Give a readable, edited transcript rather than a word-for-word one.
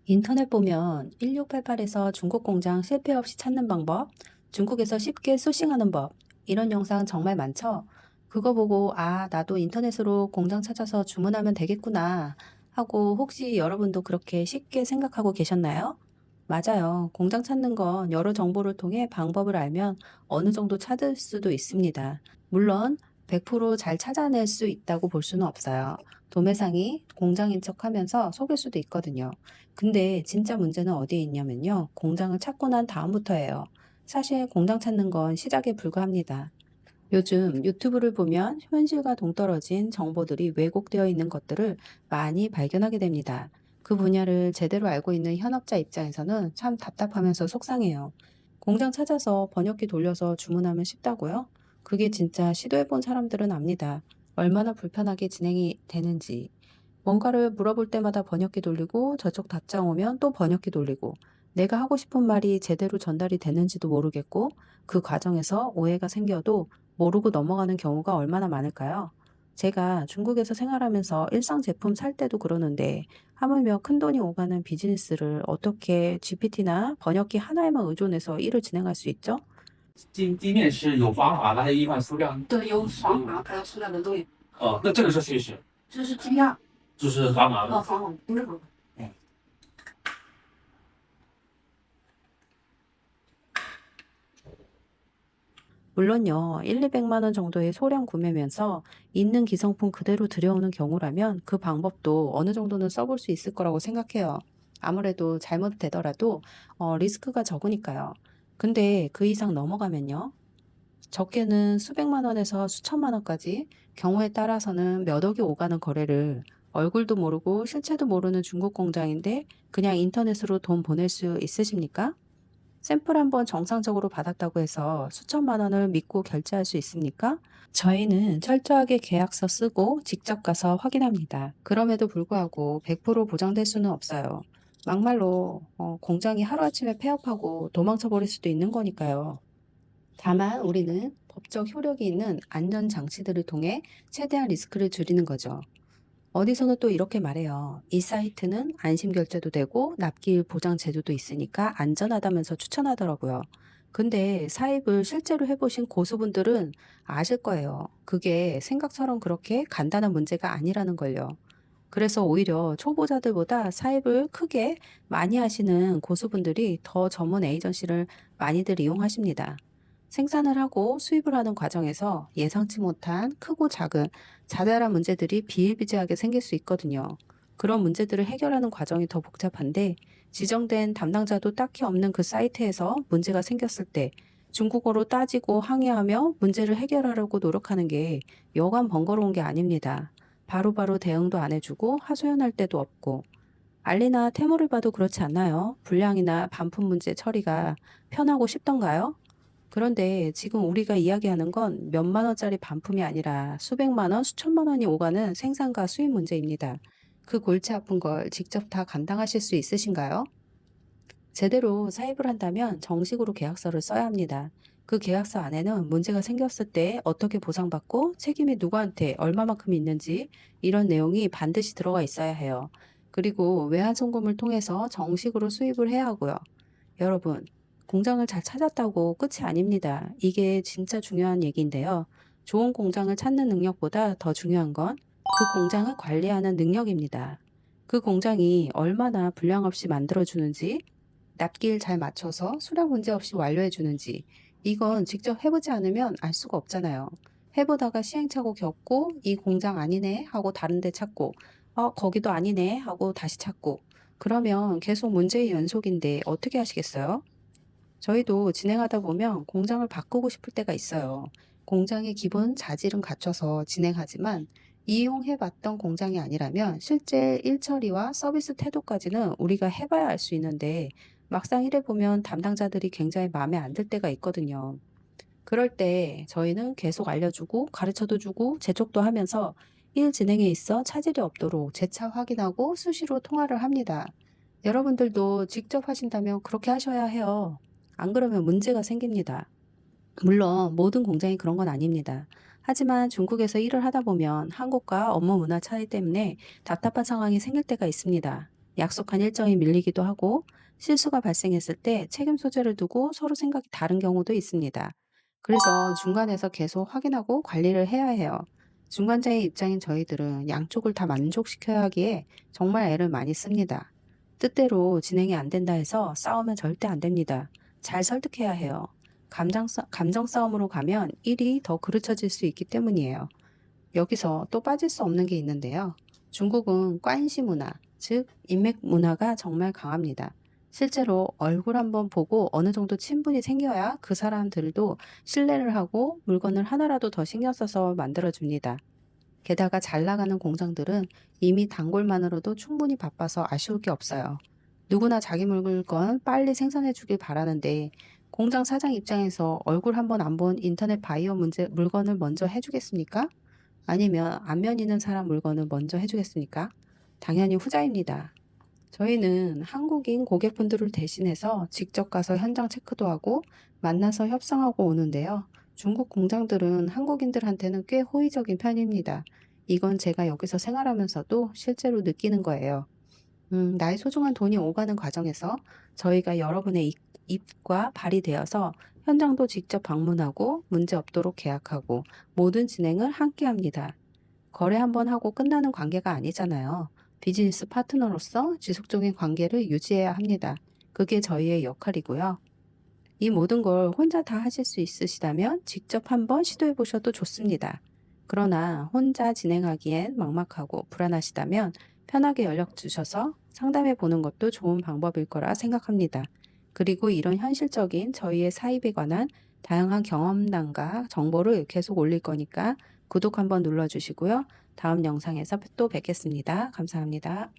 인터넷 보면 1688에서 중국 공장 실패 없이 찾는 방법, 중국에서 쉽게 소싱하는 법, 이런 영상 정말 많죠? 그거 보고, 아, 나도 인터넷으로 공장 찾아서 주문하면 되겠구나 하고 혹시 여러분도 그렇게 쉽게 생각하고 계셨나요? 맞아요. 공장 찾는 건 여러 정보를 통해 방법을 알면 어느 정도 찾을 수도 있습니다. 물론 100%잘 찾아낼 수 있다고 볼 수는 없어요. 도매상이 공장인 척하면서 속일 수도 있거든요. 근데 진짜 문제는 어디에 있냐면요. 공장을 찾고 난 다음부터예요. 사실 공장 찾는 건 시작에 불과합니다. 요즘 유튜브를 보면 현실과 동떨어진 정보들이 왜곡되어 있는 것들을 많이 발견하게 됩니다. 그 분야를 제대로 알고 있는 현업자 입장에서는 참 답답하면서 속상해요. 공장 찾아서 번역기 돌려서 주문하면 쉽다고요? 그게 진짜 시도해본 사람들은 압니다. 얼마나 불편하게 진행이 되는지. 뭔가를 물어볼 때마다 번역기 돌리고 저쪽 답장 오면 또 번역기 돌리고 내가 하고 싶은 말이 제대로 전달이 되는지도 모르겠고 그 과정에서 오해가 생겨도 모르고 넘어가는 경우가 얼마나 많을까요? 제가 중국에서 생활하면서 일상 제품 살 때도 그러는데 하물며 큰돈이 오가는 비즈니스를 어떻게 GPT나 번역기 하나에만 의존해서 일을 진행할 수 있죠? 地面是有防滑的，还有一款塑料。对，有防滑还有塑料的都有。哦，那这个是碎石，这是 GPR，就是防滑的。防滑不是防滑。 물론요, 1, 200만 원 정도의 소량 구매면서 있는 기성품 그대로 들여오는 경우라면 그 방법도 어느 정도는 써볼 수 있을 거라고 생각해요. 아무래도 잘못되더라도 리스크가 적으니까요. 근데 그 이상 넘어가면요. 적게는 수백만 원에서 수천만 원까지, 경우에 따라서는 몇 억이 오가는 거래를 얼굴도 모르고 실체도 모르는 중국 공장인데 그냥 인터넷으로 돈 보낼 수 있으십니까? 샘플 한번 정상적으로 받았다고 해서 수천만 원을 믿고 결제할 수 있습니까? 저희는 철저하게 계약서 쓰고 직접 가서 확인합니다. 그럼에도 불구하고 100% 보장될 수는 없어요. 막말로 공장이 하루아침에 폐업하고 도망쳐 버릴 수도 있는 거니까요. 다만 우리는 법적 효력이 있는 안전 장치들을 통해 최대한 리스크를 줄이는 거죠. 어디서는 또 이렇게 말해요. 이 사이트는 안심 결제도 되고 납기일 보장 제도도 있으니까 안전하다면서 추천하더라고요. 근데 사입을 실제로 해보신 고수분들은 아실 거예요. 그게 생각처럼 그렇게 간단한 문제가 아니라는 걸요. 그래서 오히려 초보자들보다 사입을 크게 많이 하시는 고수분들이 더 전문 에이전시를 많이들 이용하십니다. 생산을 하고 수입을 하는 과정에서 예상치 못한 크고 작은 자잘한 문제들이 비일비재하게 생길 수 있거든요. 그런 문제들을 해결하는 과정이 더 복잡한데 지정된 담당자도 딱히 없는 그 사이트에서 문제가 생겼을 때 중국어로 따지고 항의하며 문제를 해결하려고 노력하는 게 여간 번거로운 게 아닙니다. 바로바로 대응도 안 해주고 하소연할 때도 없고 알리나 테무를 봐도 그렇지 않나요? 불량이나 반품 문제 처리가 편하고 쉽던가요? 그런데 지금 우리가 이야기하는 건 몇만 원짜리 반품이 아니라 수백만 원, 수천만 원이 오가는 생산과 수입 문제입니다. 그 골치 아픈 걸 직접 다 감당하실 수 있으신가요? 제대로 사입을 한다면 정식으로 계약서를 써야 합니다. 그 계약서 안에는 문제가 생겼을 때 어떻게 보상받고 책임이 누구한테 얼마만큼 있는지 이런 내용이 반드시 들어가 있어야 해요. 그리고 외환송금을 통해서 정식으로 수입을 해야 하고요. 여러분, 공장을 잘 찾았다고 끝이 아닙니다. 이게 진짜 중요한 얘기인데요. 좋은 공장을 찾는 능력보다 더 중요한 건 그 공장을 관리하는 능력입니다. 그 공장이 얼마나 불량 없이 만들어주는지, 납기일 잘 맞춰서 수량 문제 없이 완료해 주는지 이건 직접 해보지 않으면 알 수가 없잖아요. 해보다가 시행착오 겪고 이 공장 아니네 하고 다른 데 찾고 거기도 아니네 하고 다시 찾고 그러면 계속 문제의 연속인데 어떻게 하시겠어요? 저희도 진행하다 보면 공장을 바꾸고 싶을 때가 있어요. 공장의 기본 자질은 갖춰서 진행하지만 이용해봤던 공장이 아니라면 실제 일 처리와 서비스 태도까지는 우리가 해봐야 알 수 있는데 막상 일해보면 담당자들이 굉장히 마음에 안 들 때가 있거든요. 그럴 때 저희는 계속 알려주고 가르쳐도 주고 재촉도 하면서 일 진행에 있어 차질이 없도록 재차 확인하고 수시로 통화를 합니다. 여러분들도 직접 하신다면 그렇게 하셔야 해요. 안 그러면 문제가 생깁니다. 물론 모든 공장이 그런 건 아닙니다. 하지만 중국에서 일을 하다 보면 한국과 업무 문화 차이 때문에 답답한 상황이 생길 때가 있습니다. 약속한 일정이 밀리기도 하고 실수가 발생했을 때 책임 소재를 두고 서로 생각이 다른 경우도 있습니다. 그래서 중간에서 계속 확인하고 관리를 해야 해요. 중간자의 입장인 저희들은 양쪽을 다 만족시켜야 하기에 정말 애를 많이 씁니다. 뜻대로 진행이 안 된다 해서 싸우면 절대 안 됩니다. 잘 설득해야 해요. 감정 싸움으로 가면 일이 더 그르쳐질 수 있기 때문이에요. 여기서 또 빠질 수 없는 게 있는데요. 중국은 관시 문화, 즉 인맥 문화가 정말 강합니다. 실제로 얼굴 한번 보고 어느 정도 친분이 생겨야 그 사람들도 신뢰를 하고 물건을 하나라도 더 신경 써서 만들어줍니다. 게다가 잘 나가는 공장들은 이미 단골만으로도 충분히 바빠서 아쉬울 게 없어요. 누구나 자기 물건 빨리 생산해 주길 바라는데 공장 사장 입장에서 얼굴 한번 안 본 인터넷 바이오 물건을 먼저 해주겠습니까? 아니면 안면 있는 사람 물건을 먼저 해주겠습니까? 당연히 후자입니다. 저희는 한국인 고객분들을 대신해서 직접 가서 현장 체크도 하고 만나서 협상하고 오는데요. 중국 공장들은 한국인들한테는 꽤 호의적인 편입니다. 이건 제가 여기서 생활하면서도 실제로 느끼는 거예요. 나의 소중한 돈이 오가는 과정에서 저희가 여러분의 입과 발이 되어서 현장도 직접 방문하고 문제 없도록 계약하고 모든 진행을 함께 합니다. 거래 한번 하고 끝나는 관계가 아니잖아요. 비즈니스 파트너로서 지속적인 관계를 유지해야 합니다. 그게 저희의 역할이고요. 이 모든 걸 혼자 다 하실 수 있으시다면 직접 한번 시도해 보셔도 좋습니다. 그러나 혼자 진행하기엔 막막하고 불안하시다면 편하게 연락 주셔서 상담해 보는 것도 좋은 방법일 거라 생각합니다. 그리고 이런 현실적인 저희의 사입에 관한 다양한 경험담과 정보를 계속 올릴 거니까 구독 한번 눌러주시고요. 다음 영상에서 또 뵙겠습니다. 감사합니다.